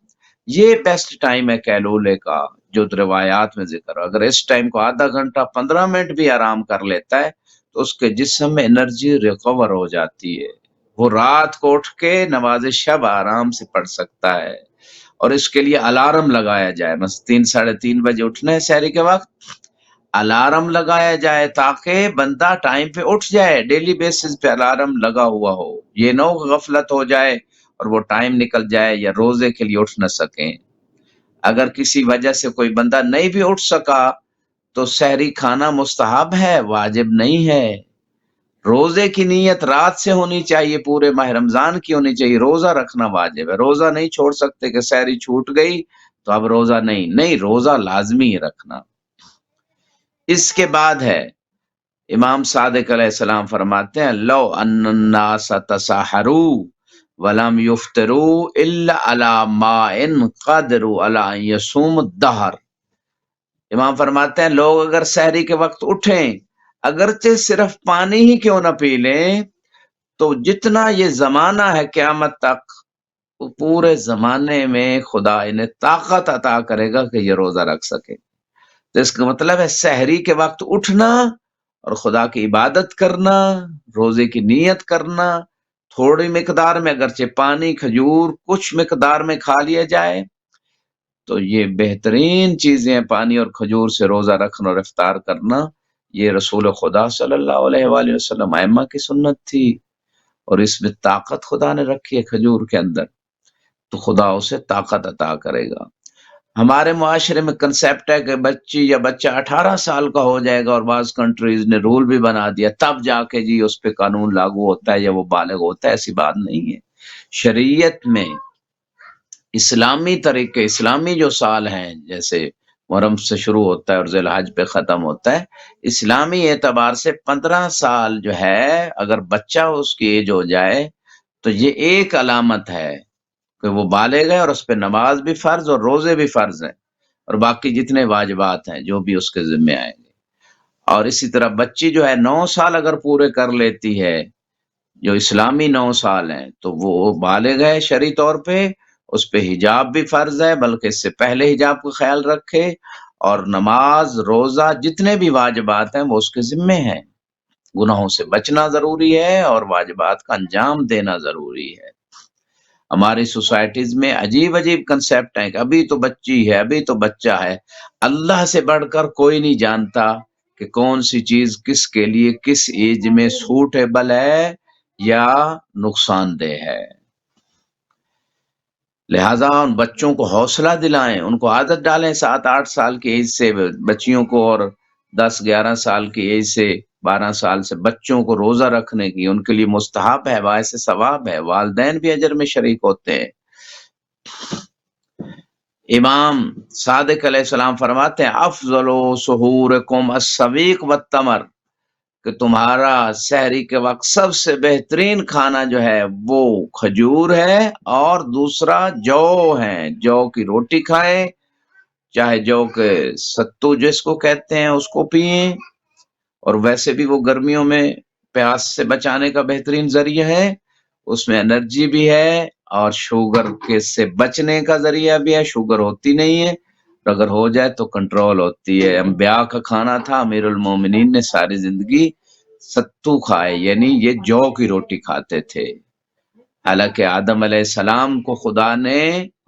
یہ بیسٹ ٹائم ہے قیلولے کا جو روایات میں ذکر ہے۔ اگر اس ٹائم کو آدھا گھنٹہ 15 منٹ بھی آرام کر لیتا ہے تو اس کے جسم میں انرجی ریکور ہو جاتی ہے، وہ رات کو اٹھ کے نماز شب آرام سے پڑھ سکتا ہے۔ اور اس کے لیے الارم لگایا جائے، مثلا 3 ساڑھے 3 بجے اٹھنا ہے سحری کے وقت، الارم لگایا جائے تاکہ بندہ ٹائم پہ اٹھ جائے، ڈیلی بیسس پہ الارم لگا ہوا ہو، یہ نہ ہو غفلت ہو جائے اور وہ ٹائم نکل جائے یا روزے کے لیے اٹھ نہ سکیں۔ اگر کسی وجہ سے کوئی بندہ نہیں بھی اٹھ سکا تو سحری کھانا مستحب ہے، واجب نہیں ہے۔ روزے کی نیت رات سے ہونی چاہیے، پورے ماہ رمضان کی ہونی چاہیے، روزہ رکھنا واجب ہے۔ روزہ نہیں چھوڑ سکتے کہ سحری چھوٹ گئی تو اب روزہ نہیں، روزہ لازمی ہے رکھنا۔ اس کے بعد ہے امام صادق علیہ السلام فرماتے ہیں لو ان الناس تسحروا ولم یفطروا الا علی ماء قدروا علی ان یصوم الدہر، امام فرماتے ہیں لوگ اگر سحری کے وقت اٹھیں اگرچہ صرف پانی ہی کیوں نہ پی لیں تو جتنا یہ زمانہ ہے قیامت تک، وہ پورے زمانے میں خدا انہیں طاقت عطا کرے گا کہ یہ روزہ رکھ سکے۔ تو اس کا مطلب ہے سحری کے وقت اٹھنا اور خدا کی عبادت کرنا، روزے کی نیت کرنا، تھوڑی مقدار میں اگرچہ پانی، کھجور کچھ مقدار میں کھا لیا جائے تو یہ بہترین چیزیں ہیں، پانی اور کھجور سے روزہ رکھنا اور افطار کرنا۔ یہ رسول خدا صلی اللہ علیہ وآلہ وسلم ائمہ کی سنت تھی، اور اس میں طاقت خدا نے رکھی ہے کھجور کے اندر، تو خدا اسے طاقت عطا کرے گا۔ ہمارے معاشرے میں کنسیپٹ ہے کہ بچی یا بچہ 18 سال کا ہو جائے گا، اور بعض کنٹریز نے رول بھی بنا دیا تب جا کے جی اس پہ قانون لاگو ہوتا ہے یا وہ بالغ ہوتا ہے، ایسی بات نہیں ہے۔ شریعت میں اسلامی طریقے، اسلامی جو سال ہیں جیسے محرم سے شروع ہوتا ہے اور ذی الحج پہ ختم ہوتا ہے۔ اسلامی اعتبار سے 15 سال جو ہے اگر بچہ اس کی ایج ہو جائے تو یہ ایک علامت ہے کہ وہ بالغ ہے، اور اس پہ نماز بھی فرض اور روزے بھی فرض ہیں، اور باقی جتنے واجبات ہیں جو بھی اس کے ذمے آئیں گے۔ اور اسی طرح بچی جو ہے 9 سال اگر پورے کر لیتی ہے، جو اسلامی 9 سال ہیں، تو وہ بالغ ہے شرعی طور پہ، اس پہ حجاب بھی فرض ہے، بلکہ اس سے پہلے حجاب کا خیال رکھے، اور نماز روزہ جتنے بھی واجبات ہیں وہ اس کے ذمے ہیں۔ گناہوں سے بچنا ضروری ہے اور واجبات کا انجام دینا ضروری ہے۔ ہماری سوسائٹیز میں عجیب عجیب کنسیپٹ ہیں کہ ابھی تو بچی ہے، ابھی تو بچہ ہے۔ اللہ سے بڑھ کر کوئی نہیں جانتا کہ کون سی چیز کس کے لیے کس ایج میں سوٹیبل ہے یا نقصان دہ ہے۔ لہٰذا ان بچوں کو حوصلہ دلائیں، ان کو عادت ڈالیں 7-8 سال کی ایج سے بچیوں کو، اور 10-11 سال کی ایج سے 12 سال سے بچوں کو روزہ رکھنے کی، ان کے لیے مستحب ہے، باعث ثواب ہے، والدین بھی اجر میں شریک ہوتے ہیں۔ امام صادق علیہ السلام فرماتے ہیں افضل سحورکم السویق والتمر، کہ تمہارا سحری کے وقت سب سے بہترین کھانا جو ہے وہ کھجور ہے، اور دوسرا جو ہے، جو کی روٹی کھائیں، چاہے جو کے ستو جس کو کہتے ہیں اس کو پئیں، اور ویسے بھی وہ گرمیوں میں پیاس سے بچانے کا بہترین ذریعہ ہے، اس میں انرجی بھی ہے اور شوگر کے سے بچنے کا ذریعہ بھی ہے، شوگر ہوتی نہیں ہے، اگر ہو جائے تو کنٹرول ہوتی ہے۔ انبیاء کا کھانا تھا، امیر المومنین نے ساری زندگی ستو کھائے، یعنی یہ جو کی روٹی کھاتے تھے۔ حالانکہ آدم علیہ السلام کو خدا نے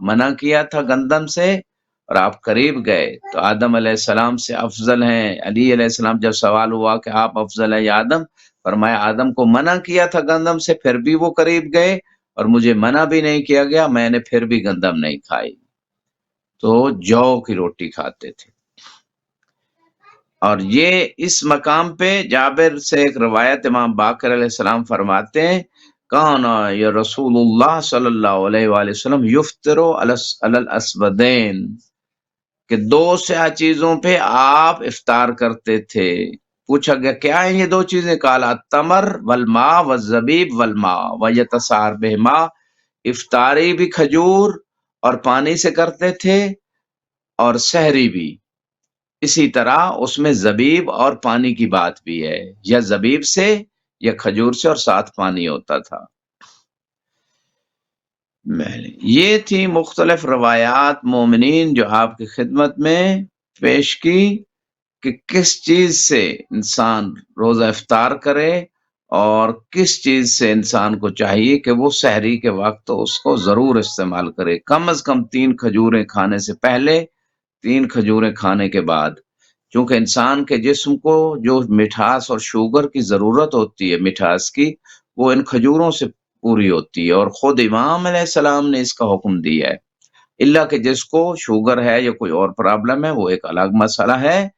منع کیا تھا گندم سے، اور آپ قریب گئے تو آدم علیہ السلام سے افضل ہیں۔ علی علیہ السلام جب سوال ہوا کہ آپ افضل ہیں یا آدم، فرمایا آدم کو منع کیا تھا گندم سے، پھر بھی وہ قریب گئے، اور مجھے منع بھی نہیں کیا گیا، میں نے پھر بھی گندم نہیں کھائی۔ تو جو کی روٹی کھاتے تھے۔ اور یہ اس مقام پہ جابر سے ایک روایت امام باقر علیہ السلام فرماتے ہیں کانا یا رسول اللہ صلی اللہ علیہ وآلہ وسلم یفطروا علی الاسودین، کہ 2 سیاہ چیزوں پہ آپ افطار کرتے تھے۔ پوچھا گیا کیا ہیں یہ 2 چیزیں؟ قال التمر والماء والزبیب والماء ویتسار بہما، افطاری بھی کھجور اور پانی سے کرتے تھے، اور سحری بھی اسی طرح اس میں زبیب اور پانی کی بات بھی ہے، یا زبیب سے یا کھجور سے، اور ساتھ پانی ہوتا تھا۔ یہ تھی مختلف روایات مومنین جو آپ کی خدمت میں پیش کی کہ کس چیز سے انسان روزہ افطار کرے، اور کس چیز سے انسان کو چاہیے کہ وہ سحری کے وقت اس کو ضرور استعمال کرے، کم از کم 3 کھجوریں کھانے سے پہلے، 3 کھجوریں کھانے کے بعد، کیونکہ انسان کے جسم کو جو مٹھاس اور شوگر کی ضرورت ہوتی ہے، مٹھاس کی، وہ ان کھجوروں سے پوری ہوتی ہے، اور خود امام علیہ السلام نے اس کا حکم دیا ہے۔ اللہ کہ جس کو شوگر ہے یا کوئی اور پرابلم ہے وہ ایک الگ مسئلہ ہے،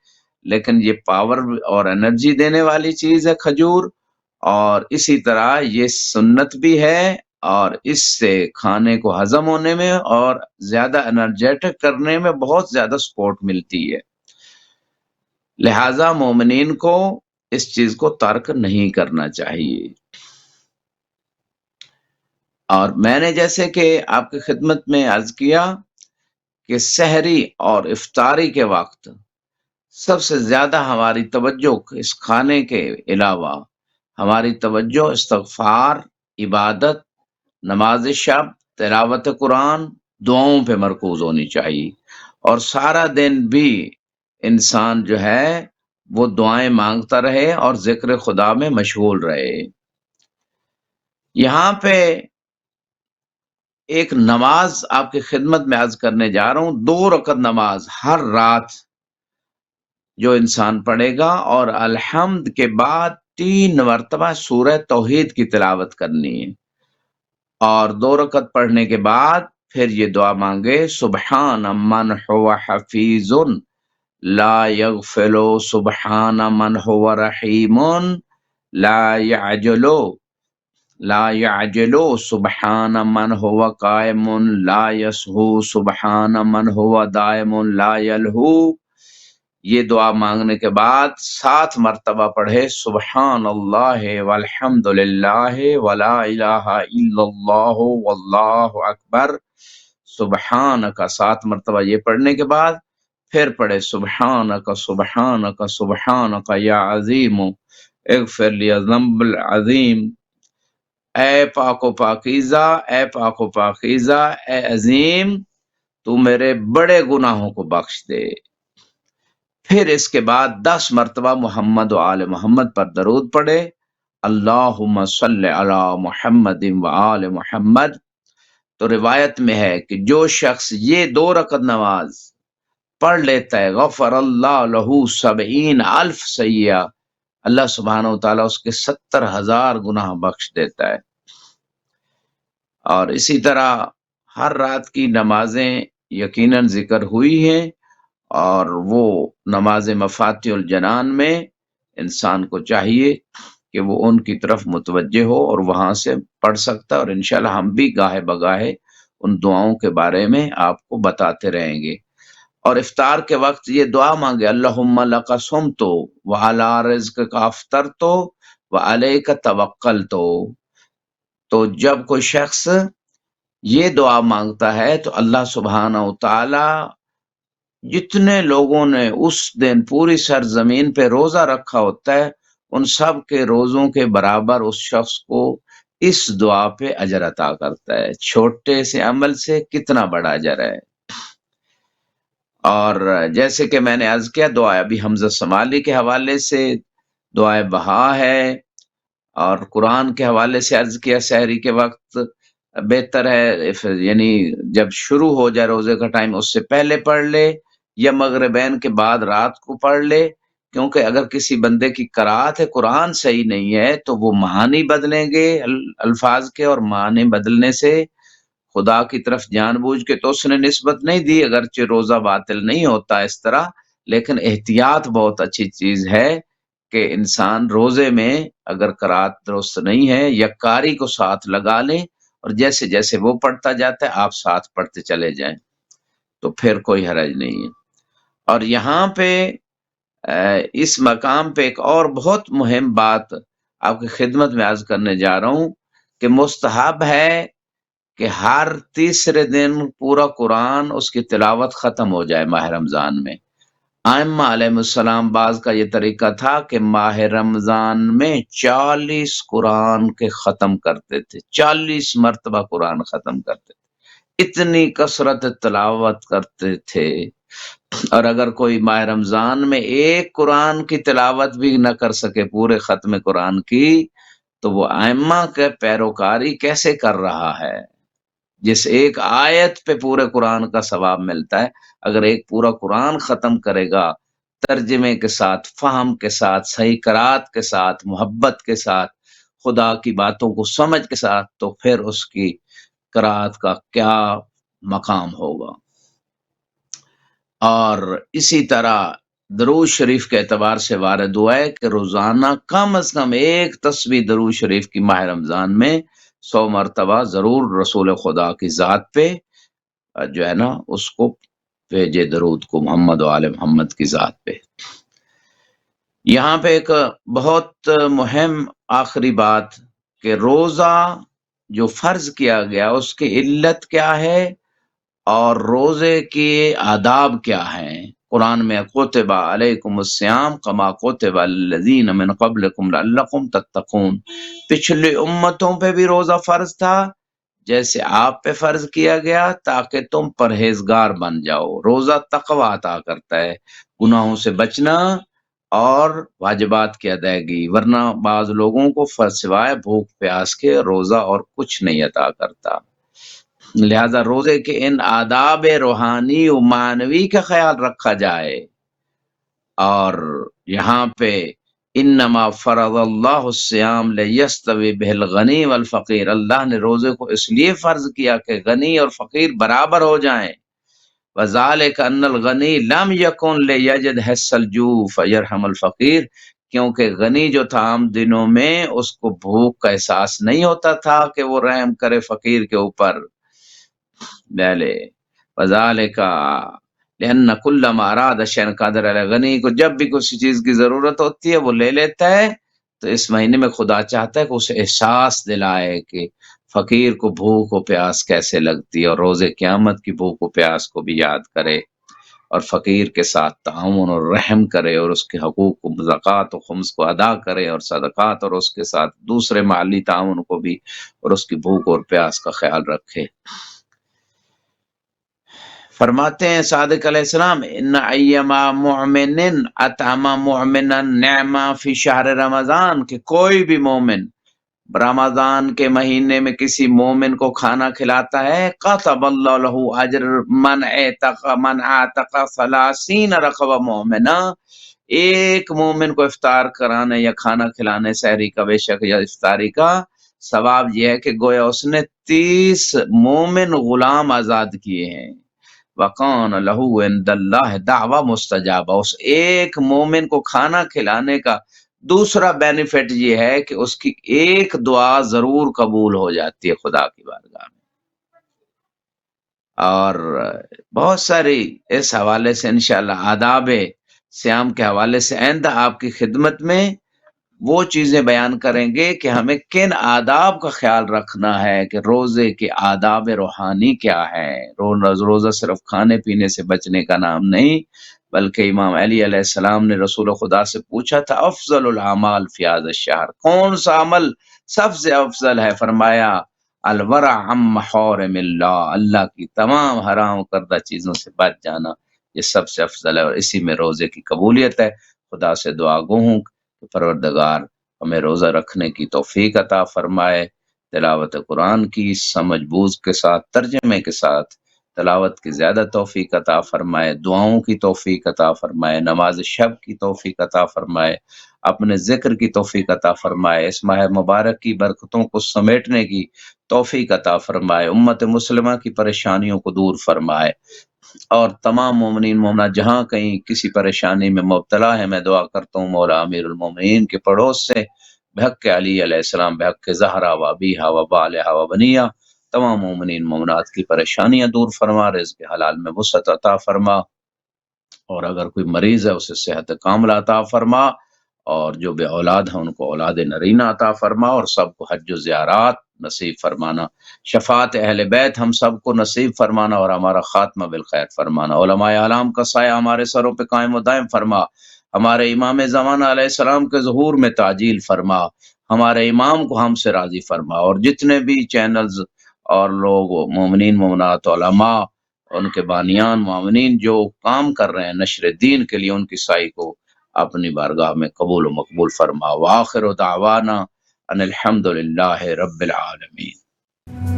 لیکن یہ پاور اور انرجی دینے والی چیز ہے کھجور، اور اسی طرح یہ سنت بھی ہے، اور اس سے کھانے کو ہضم ہونے میں اور زیادہ انرجیٹک کرنے میں بہت زیادہ سپورٹ ملتی ہے۔ لہٰذا مومنین کو اس چیز کو ترک نہیں کرنا چاہیے۔ اور میں نے جیسے کہ آپ کی خدمت میں عرض کیا کہ سحری اور افطاری کے وقت سب سے زیادہ ہماری توجہ اس کھانے کے علاوہ ہماری توجہ استغفار، عبادت، نماز شب، تلاوت قرآن، دعاؤں پہ مرکوز ہونی چاہیے، اور سارا دن بھی انسان جو ہے وہ دعائیں مانگتا رہے اور ذکر خدا میں مشغول رہے۔ یہاں پہ ایک نماز آپ کی خدمت میں عرض کرنے جا رہا ہوں، 2 رکعت نماز ہر رات جو انسان پڑھے گا، اور الحمد کے بعد 3 مرتبہ سورہ توحید کی تلاوت کرنی ہے، اور 2 رکعت پڑھنے کے بعد پھر یہ دعا مانگے سبحان من هو حفیظ لا یغفل سبحان من هو رحیم لا یعجل لا یعجلو سبحان من ہوا قائم لا یسہو سبحان من ہوا دائم لا یلہو۔ یہ دعا مانگنے کے بعد 7 مرتبہ پڑھے سبحان اللہ والحمد للہ ولا الہ الا اللہ واللہ اکبر، سبحانک 7 مرتبہ یہ پڑھنے کے بعد پھر پڑھے سبحانک سبحانک سبحانک یا عظیم اغفر لی الذنب العظیم، اے پاک و پاکیزہ، اے پاک و پاکیزہ، اے عظیم تو میرے بڑے گناہوں کو بخش دے۔ پھر اس کے بعد 10 مرتبہ محمد و آل محمد پر درود پڑھے، اللہم صلی علی محمد و آل محمد۔ تو روایت میں ہے کہ جو شخص یہ 2 رکعت نماز پڑھ لیتا ہے غفر اللہ لہو 70,000 سیئہ، اللہ سبحانہ وتعالیٰ اس کے 70,000 گناہ بخش دیتا ہے۔ اور اسی طرح ہر رات کی نمازیں یقیناً ذکر ہوئی ہیں، اور وہ نماز مفاتیح الجنان میں انسان کو چاہیے کہ وہ ان کی طرف متوجہ ہو اور وہاں سے پڑھ سکتا ہے، اور انشاءاللہ ہم بھی گاہے بگاہے ان دعاؤں کے بارے میں آپ کو بتاتے رہیں گے۔ اور افطار کے وقت یہ دعا مانگے اللہم لک صمت وعلی رزقک افطرت وعلیک توکلت۔ تو جب کوئی شخص یہ دعا مانگتا ہے تو اللہ سبحانہ وتعالی جتنے لوگوں نے اس دن پوری سرزمین پہ روزہ رکھا ہوتا ہے ان سب کے روزوں کے برابر اس شخص کو اس دعا پہ اجر عطا کرتا ہے۔ چھوٹے سے عمل سے کتنا بڑا اجر ہے۔ اور جیسے کہ میں نے عرض کیا، دعا ابی حمزہ سمالی کے حوالے سے دعائے بہا ہے، اور قرآن کے حوالے سے عرض کیا سحری کے وقت بہتر ہے، یعنی جب شروع ہو جائے روزے کا ٹائم اس سے پہلے پڑھ لے یا مغربین کے بعد رات کو پڑھ لے، کیونکہ اگر کسی بندے کی قرات ہے قرآن صحیح نہیں ہے تو وہ معانی بدلیں گے الفاظ کے، اور معنی بدلنے سے خدا کی طرف جان بوجھ کے تو اس نے نسبت نہیں دی، اگرچہ روزہ باطل نہیں ہوتا اس طرح، لیکن احتیاط بہت اچھی چیز ہے کہ انسان روزے میں اگر قرات درست نہیں ہے یا قاری کو ساتھ لگا لیں، اور جیسے جیسے وہ پڑھتا جاتا ہے آپ ساتھ پڑھتے چلے جائیں تو پھر کوئی حرج نہیں ہے۔ اور یہاں پہ اس مقام پہ ایک اور بہت مہم بات آپ کی خدمت میں عرض کرنے جا رہا ہوں کہ مستحب ہے کہ ہر تیسرے دن پورا قرآن اس کی تلاوت ختم ہو جائے ماہ رمضان میں۔ ائمہ علیہ السلام بعض کا یہ طریقہ تھا کہ ماہ رمضان میں 40 قرآن کے ختم کرتے تھے، 40 مرتبہ قرآن ختم کرتے تھے، اتنی کثرت تلاوت کرتے تھے۔ اور اگر کوئی ماہ رمضان میں ایک قرآن کی تلاوت بھی نہ کر سکے پورے ختم قرآن کی، تو وہ ائمہ کے پیروکاری کیسے کر رہا ہے؟ جس ایک آیت پہ پورے قرآن کا ثواب ملتا ہے، اگر ایک پورا قرآن ختم کرے گا ترجمے کے ساتھ، فہم کے ساتھ، صحیح قرات کے ساتھ، محبت کے ساتھ، خدا کی باتوں کو سمجھ کے ساتھ، تو پھر اس کی قرات کا کیا مقام ہوگا۔ اور اسی طرح درود شریف کے اعتبار سے وارد ہوا ہے کہ روزانہ کم از کم ایک تسبیح درود شریف کی ماہ رمضان میں 100 مرتبہ ضرور رسول خدا کی ذات پہ جو ہے نا اس کو بھیجے، درود کو محمد و آل محمد کی ذات پہ۔ یہاں پہ ایک بہت مہم آخری بات کہ روزہ جو فرض کیا گیا اس کی علت کیا ہے اور روزے کے آداب کیا ہیں۔ قرآن میں کتب علیکم الصیام کما کتب الذین من قبلکم لعلکم تتقون، پچھلی امتوں پہ بھی روزہ فرض تھا جیسے آپ پہ فرض کیا گیا تاکہ تم پرہیزگار بن جاؤ۔ روزہ تقوی عطا کرتا ہے، گناہوں سے بچنا اور واجبات کی ادائیگی، ورنہ بعض لوگوں کو سوائے بھوک پیاس کے روزہ اور کچھ نہیں عطا کرتا۔ لہذا روزے کے ان آداب روحانی و معنوی کا خیال رکھا جائے۔ اور یہاں پہ انما فرض اللہ الصیام لیستوی بہ الغنی والفقیر، اللہ نے روزے کو اس لیے فرض کیا کہ غنی اور فقیر برابر ہو جائیں۔ وذالک ان الغنی لم یکن لیجد حس الجوع فیرحم الفقیر، کیونکہ غنی جو تھا عام دنوں میں اس کو بھوک کا احساس نہیں ہوتا تھا کہ وہ رحم کرے فقیر کے اوپر. لے وذالک لأن کل ما اراد شیئا قادر علی. غنی کو جب بھی کسی چیز کی ضرورت ہوتی ہے وہ لے لیتا ہے. تو اس مہینے میں خدا چاہتا ہے کہ اسے احساس دلائے کہ فقیر کو بھوک و پیاس کیسے لگتی ہے، اور روز قیامت کی بھوک و پیاس کو بھی یاد کرے، اور فقیر کے ساتھ تعاون اور رحم کرے، اور اس کے حقوق کو زکوٰۃ و خمس کو ادا کرے، اور صدقات، اور اس کے ساتھ دوسرے مالی تعاون کو بھی، اور اس کی بھوک اور پیاس کا خیال رکھے. فرماتے ہیں صادق علیہ السلام ان ایما مؤمن اطعم مؤمنا نعما فی شہر رمضان، کہ کوئی بھی مومن رمضان کے مہینے میں کسی مومن کو کھانا کھلاتا ہے، کتب اللہ لہ اجر من اعتق 30 رقبہ مومنا. ایک مومن کو افطار کرانے یا کھانا کھلانے، سحری کا بے شک یا افطاری کا ثواب یہ ہے کہ گویا اس نے 30 مومن غلام آزاد کیے ہیں. وَقَانَ لَهُ عِندَ اللَّهِ دعویٰ مستجابہ. اس ایک مومن کو کھانا کھلانے کا دوسرا بینیفٹ یہ ہے کہ اس کی ایک دعا ضرور قبول ہو جاتی ہے خدا کی بارگاہ میں. اور بہت ساری اس حوالے سے انشاءاللہ آداب صیام کے حوالے سے آئندہ آپ کی خدمت میں وہ چیزیں بیان کریں گے کہ ہمیں کن آداب کا خیال رکھنا ہے، کہ روزے کے آداب روحانی کیا ہے. روزہ صرف کھانے پینے سے بچنے کا نام نہیں، بلکہ امام علی علیہ السلام نے رسول خدا سے پوچھا تھا افضل الاعمال فی هذا الشہر، کون سا عمل سب سے افضل ہے؟ فرمایا الورع عن محارم اللہ، اللہ کی تمام حرام کردہ چیزوں سے بچ جانا، یہ سب سے افضل ہے، اور اسی میں روزے کی قبولیت ہے. خدا سے دعا گو ہوں کہ پروردگار ہمیں روزہ رکھنے کی توفیق عطا فرمائے، تلاوت قرآن کی سمجھ بوجھ کے ساتھ، ترجمے کے ساتھ تلاوت کی زیادہ توفیق عطا فرمائے، دعاؤں کی توفیق عطا فرمائے، نماز شب کی توفیق عطا فرمائے، اپنے ذکر کی توفیق عطا فرمائے، اس ماہ مبارک کی برکتوں کو سمیٹنے کی توفیق عطا فرمائے، امت مسلمہ کی پریشانیوں کو دور فرمائے، اور تمام مومنین مومنات جہاں کہیں کسی پریشانی میں مبتلا ہے، میں دعا کرتا ہوں مولا امیر المومنین کے پڑوس سے بحق علی علیہ السلام، بحق زہرا و ابیہا و بالہا و بنیہا، تمام مومنین مومنات کی پریشانیاں دور فرما، رزق حلال میں وسعت عطا فرما، اور اگر کوئی مریض ہے اسے صحت کاملہ عطا فرما، اور جو بے اولاد ہیں ان کو اولاد نرینہ عطا فرما، اور سب کو حج و زیارات نصیب فرمانا، شفاعت اہل بیت ہم سب کو نصیب فرمانا، اور ہمارا خاتمہ بالخیر فرمانا، علماء اعلام کا سایہ ہمارے سروں پہ قائم و دائم فرما، ہمارے امام زمانہ علیہ السلام کے ظہور میں تعجیل فرما، ہمارے امام کو ہم سے راضی فرما، اور جتنے بھی چینلز اور لوگ مومنین مومنات علماء ان کے بانیان مومنین جو کام کر رہے ہیں نشر دین کے لیے، ان کی سائی کو اپنی بارگاہ میں قبول و مقبول فرما. وآخر دعوانا ان الحمد للہ رب العالمین.